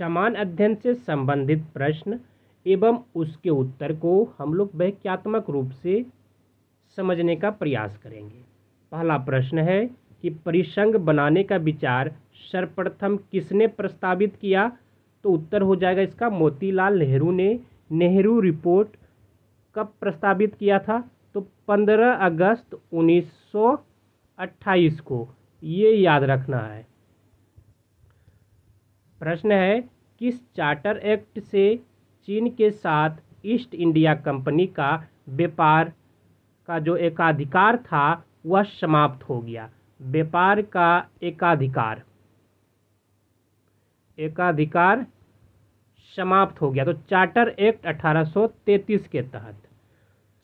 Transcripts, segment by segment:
समान अध्ययन से संबंधित प्रश्न एवं उसके उत्तर को हम लोग वाक्यात्मक रूप से समझने का प्रयास करेंगे। पहला प्रश्न है कि परिसंघ बनाने का विचार सर्वप्रथम किसने प्रस्तावित किया? तो उत्तर हो जाएगा इसका मोतीलाल नेहरू ने। नेहरू रिपोर्ट कब प्रस्तावित किया था? तो 15 अगस्त 1928 को, ये याद रखना है। प्रश्न है किस चार्टर एक्ट से चीन के साथ ईस्ट इंडिया कंपनी का व्यापार का जो एकाधिकार था वह समाप्त हो गया? व्यापार का एकाधिकार समाप्त हो गया। तो चार्टर एक्ट 1833 के तहत,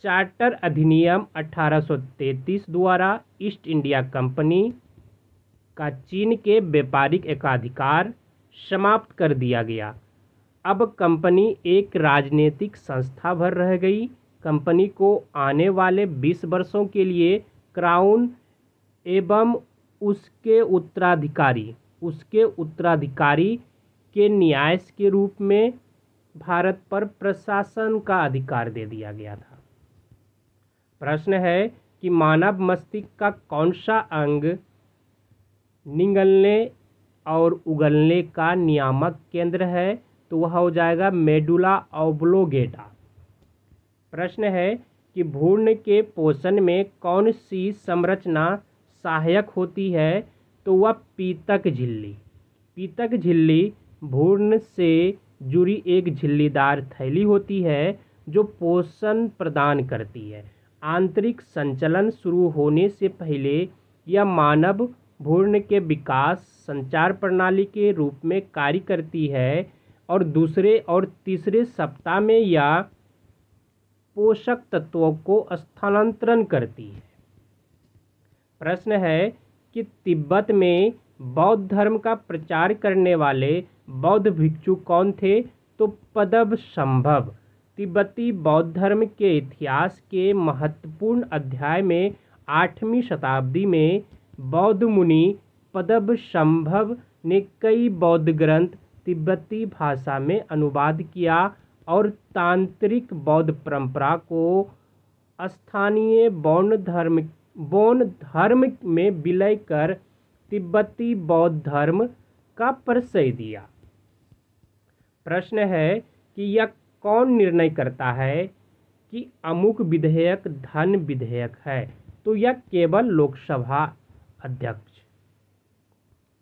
चार्टर अधिनियम 1833 द्वारा ईस्ट इंडिया कंपनी का चीन के व्यापारिक एकाधिकार समाप्त कर दिया गया। अब कंपनी एक राजनीतिक संस्था भर रह गई। कंपनी को आने वाले 20 वर्षों के लिए क्राउन एवं उसके उत्तराधिकारी के न्यास के रूप में भारत पर प्रशासन का अधिकार दे दिया गया था। प्रश्न है कि मानव मस्तिष्क का कौन सा अंग निगलने और उगलने का नियामक केंद्र है? तो वह हो जाएगा मेडुला ऑब्लोंगेटा। प्रश्न है कि भ्रूण के पोषण में कौन सी संरचना सहायक होती है? तो वह पीतक झिल्ली भ्रूण से जुड़ी एक झिल्लीदार थैली होती है जो पोषण प्रदान करती है। आंतरिक संचलन शुरू होने से पहले यह मानव भ्रूण के विकास संचार प्रणाली के रूप में कार्य करती है और दूसरे और तीसरे सप्ताह में यह पोषक तत्वों को स्थानांतरण करती है। प्रश्न है कि तिब्बत में बौद्ध धर्म का प्रचार करने वाले बौद्ध भिक्षु कौन थे? तो पद्मसंभव। तिब्बती बौद्ध धर्म के इतिहास के महत्वपूर्ण अध्याय में 8वीं शताब्दी में बौद्ध मुनि पद्मसंभव ने कई बौद्ध ग्रंथ तिब्बती भाषा में अनुवाद किया और तांत्रिक बौद्ध परंपरा को स्थानीय बौद्ध धर्म में विलय कर तिब्बती बौद्ध धर्म का परिचय दिया। प्रश्न है कि यह कौन निर्णय करता है कि अमुक विधेयक धन विधेयक है? तो यह केवल लोकसभा अध्यक्ष,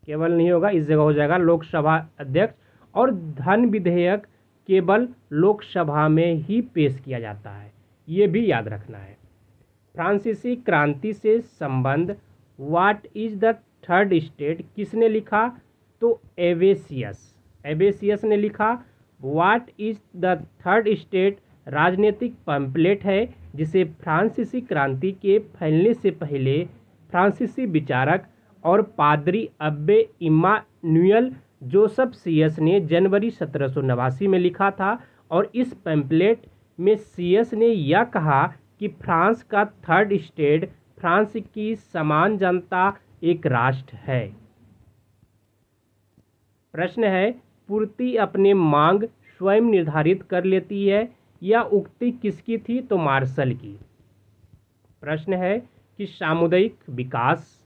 केवल नहीं होगा, इस जगह हो जाएगा लोकसभा अध्यक्ष। और धन विधेयक केवल लोकसभा में ही पेश किया जाता है, ये भी याद रखना है। फ्रांसीसी क्रांति से संबंध what is the third state किसने लिखा? तो एवेसियस ने लिखा। What is the third state राजनीतिक पैम्फलेट है जिसे फ्रांसीसी क्रांति के फैलने से पहले फ्रांसीसी विचारक और पादरी अब्बे इम्मानुएल जोसेफ सीएस ने जनवरी 1789 में लिखा था। और इस पैम्फलेट में सीएस ने यह कहा कि फ्रांस का थर्ड स्टेट फ्रांस की समान जनता एक राष्ट्र है। प्रश्न है पूर्ति अपने मांग स्वयं निर्धारित कर लेती है, यह उक्ति किसकी थी? तो मार्शल की। प्रश्न है कि सामुदायिक विकास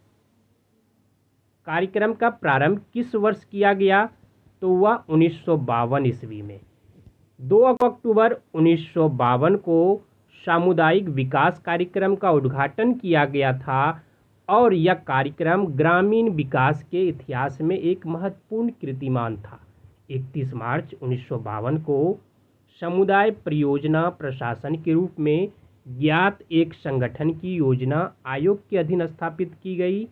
कार्यक्रम का प्रारंभ किस वर्ष किया गया? तो वह 1952 ईस्वी में। 2 अक्टूबर 1952 को सामुदायिक विकास कार्यक्रम का उद्घाटन किया गया था और यह कार्यक्रम ग्रामीण विकास के इतिहास में एक महत्वपूर्ण कीर्तिमान था। 31 मार्च 1952 को समुदाय परियोजना प्रशासन के रूप में ज्ञात एक संगठन की योजना आयोग के अधीन स्थापित की गई,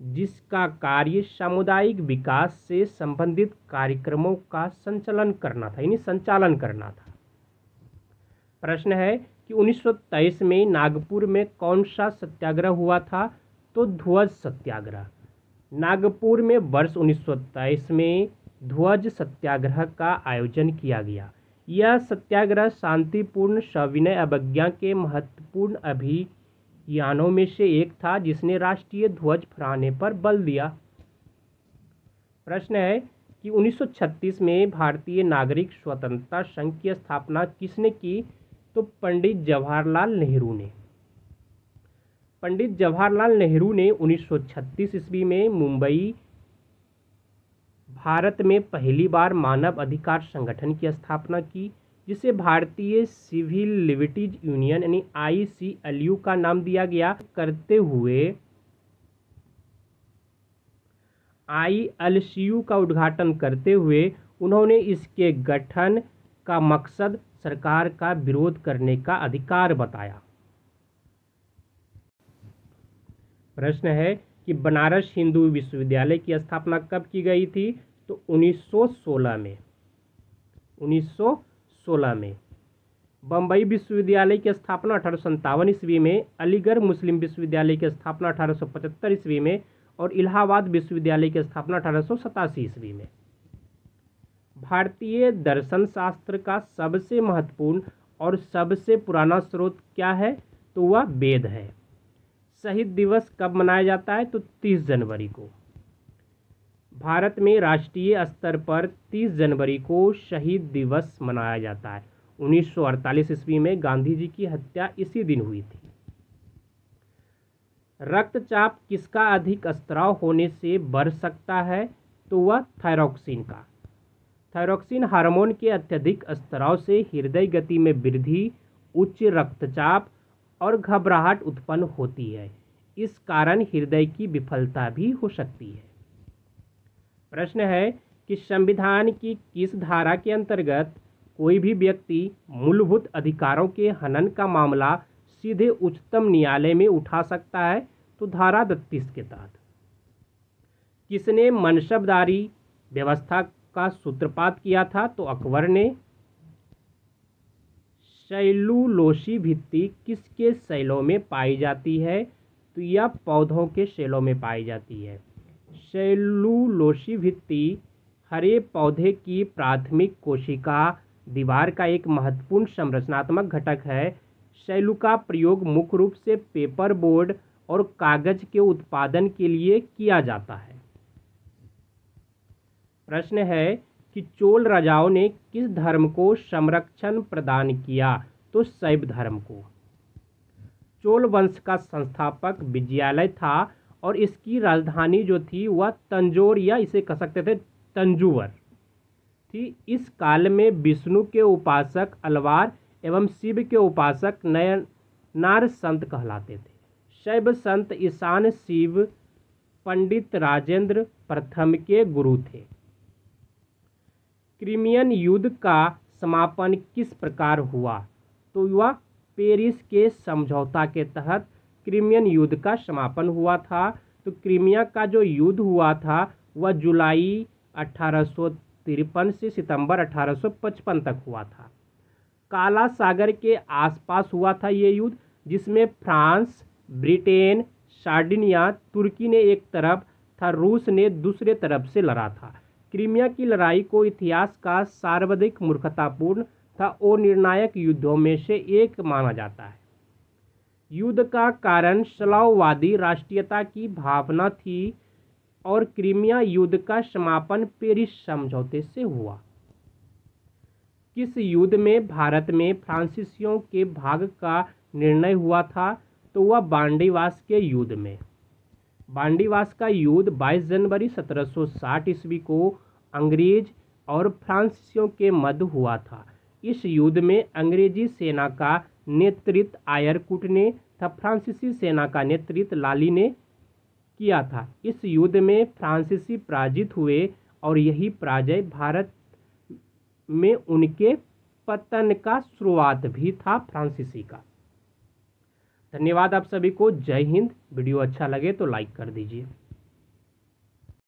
जिसका कार्य सामुदायिक विकास से संबंधित कार्यक्रमों का संचालन करना था। प्रश्न है कि 1923 में नागपुर में कौन सा सत्याग्रह हुआ था? तो ध्वज सत्याग्रह। नागपुर में वर्ष 1923 में ध्वज सत्याग्रह का आयोजन किया गया। यह सत्याग्रह शांतिपूर्ण सविनय अवज्ञा के महत्वपूर्ण अभियानों में से एक था जिसने राष्ट्रीय ध्वज फहराने पर बल दिया। प्रश्न है कि 1936 में भारतीय नागरिक स्वतंत्रता संघ की स्थापना किसने की? तो पंडित जवाहरलाल नेहरू ने। पंडित जवाहरलाल नेहरू ने 1936 ईस्वी में मुंबई, भारत में पहली बार मानव अधिकार संगठन की स्थापना की, जिसे भारतीय सिविल लिबर्टीज यूनियन यानी ICLU का नाम दिया गया। करते हुए ILCU का उद्घाटन करते हुए उन्होंने इसके गठन का मकसद सरकार का विरोध करने का अधिकार बताया। प्रश्न है कि बनारस हिंदू विश्वविद्यालय की स्थापना कब की गई थी? तो 1916 में। 1916 में। बम्बई विश्वविद्यालय की स्थापना 1857 ईस्वी में, अलीगढ़ मुस्लिम विश्वविद्यालय की स्थापना 1875 ईस्वी में और इलाहाबाद विश्वविद्यालय की स्थापना 1887 ईस्वी में। भारतीय दर्शन शास्त्र का सबसे महत्वपूर्ण और सबसे पुराना स्रोत क्या है? तो वह वेद है। शहीद दिवस कब मनाया जाता है? तो 30 जनवरी को। भारत में राष्ट्रीय स्तर पर 30 जनवरी को शहीद दिवस मनाया जाता है। 1948 ईस्वी में गांधी जी की हत्या इसी दिन हुई थी। रक्तचाप किसका अधिक स्त्राव होने से बढ़ सकता है? तो वह थायरॉक्सिन का। थायरॉक्सिन हार्मोन के अत्यधिक स्त्राव से हृदय गति में वृद्धि, उच्च रक्तचाप और घबराहट उत्पन्न होती है। इस कारण हृदय की विफलता भी हो सकती है। प्रश्न है कि संविधान की किस धारा के अंतर्गत कोई भी व्यक्ति मूलभूत अधिकारों के हनन का मामला सीधे उच्चतम न्यायालय में उठा सकता है? तो धारा 32 के तहत। किसने मनसबदारी व्यवस्था का सूत्रपात किया था? तो अकबर ने। सेलुलोसी भित्ति किसके सेलों में पाई जाती है? तो यह पौधों के सेलों में पाई जाती है। सेलुलोसी भित्ति हरे पौधे की प्राथमिक कोशिका दीवार का एक महत्वपूर्ण संरचनात्मक घटक है। सेलु का प्रयोग मुख्य रूप से पेपर बोर्ड और कागज के उत्पादन के लिए किया जाता है। प्रश्न है कि चोल राजाओं ने किस धर्म को संरक्षण प्रदान किया? तो शैव धर्म को। चोल वंश का संस्थापक विजयालय था और इसकी राजधानी जो थी वह तंजौर या इसे कह सकते थे तंजौर थी। इस काल में विष्णु के उपासक अलवार एवं शिव के उपासक नयनार संत कहलाते थे। शैव संत ईशान शिव पंडित राजेंद्र प्रथम के गुरु थे। क्रिमियन युद्ध का समापन किस प्रकार हुआ? तो वह पेरिस के समझौता के तहत क्रिमियन युद्ध का समापन हुआ था। तो क्रीमिया का जो युद्ध हुआ था वह जुलाई 1853 से सितंबर 1855 तक हुआ था। काला सागर के आसपास हुआ था ये युद्ध, जिसमें फ्रांस, ब्रिटेन, सार्डिनिया, तुर्की ने एक तरफ था, रूस ने दूसरे तरफ से लड़ा था। क्रीमिया की लड़ाई को इतिहास का सर्वाधिक मूर्खतापूर्ण था और निर्णायक युद्धों में से एक माना जाता है। युद्ध का कारण स्लाववादी राष्ट्रीयता की भावना थी और क्रीमिया युद्ध का समापन पेरिस समझौते से हुआ। किस युद्ध में भारत में फ्रांसीसियों के भाग का निर्णय हुआ था? तो वह बांडीवास के युद्ध में। बांडीवास का युद्ध 22 जनवरी 1760 ईस्वी को अंग्रेज और फ्रांसीसियों के मध्य हुआ था। इस युद्ध में अंग्रेजी सेना का नेतृत्व आयरकुट ने तथा फ्रांसीसी सेना का नेतृत्व लाली ने किया था। इस युद्ध में फ्रांसीसी पराजित हुए और यही पराजय भारत में उनके पतन का शुरुआत भी था फ्रांसीसी का। धन्यवाद आप सभी को। जय हिंद। वीडियो अच्छा लगे तो लाइक कर दीजिए।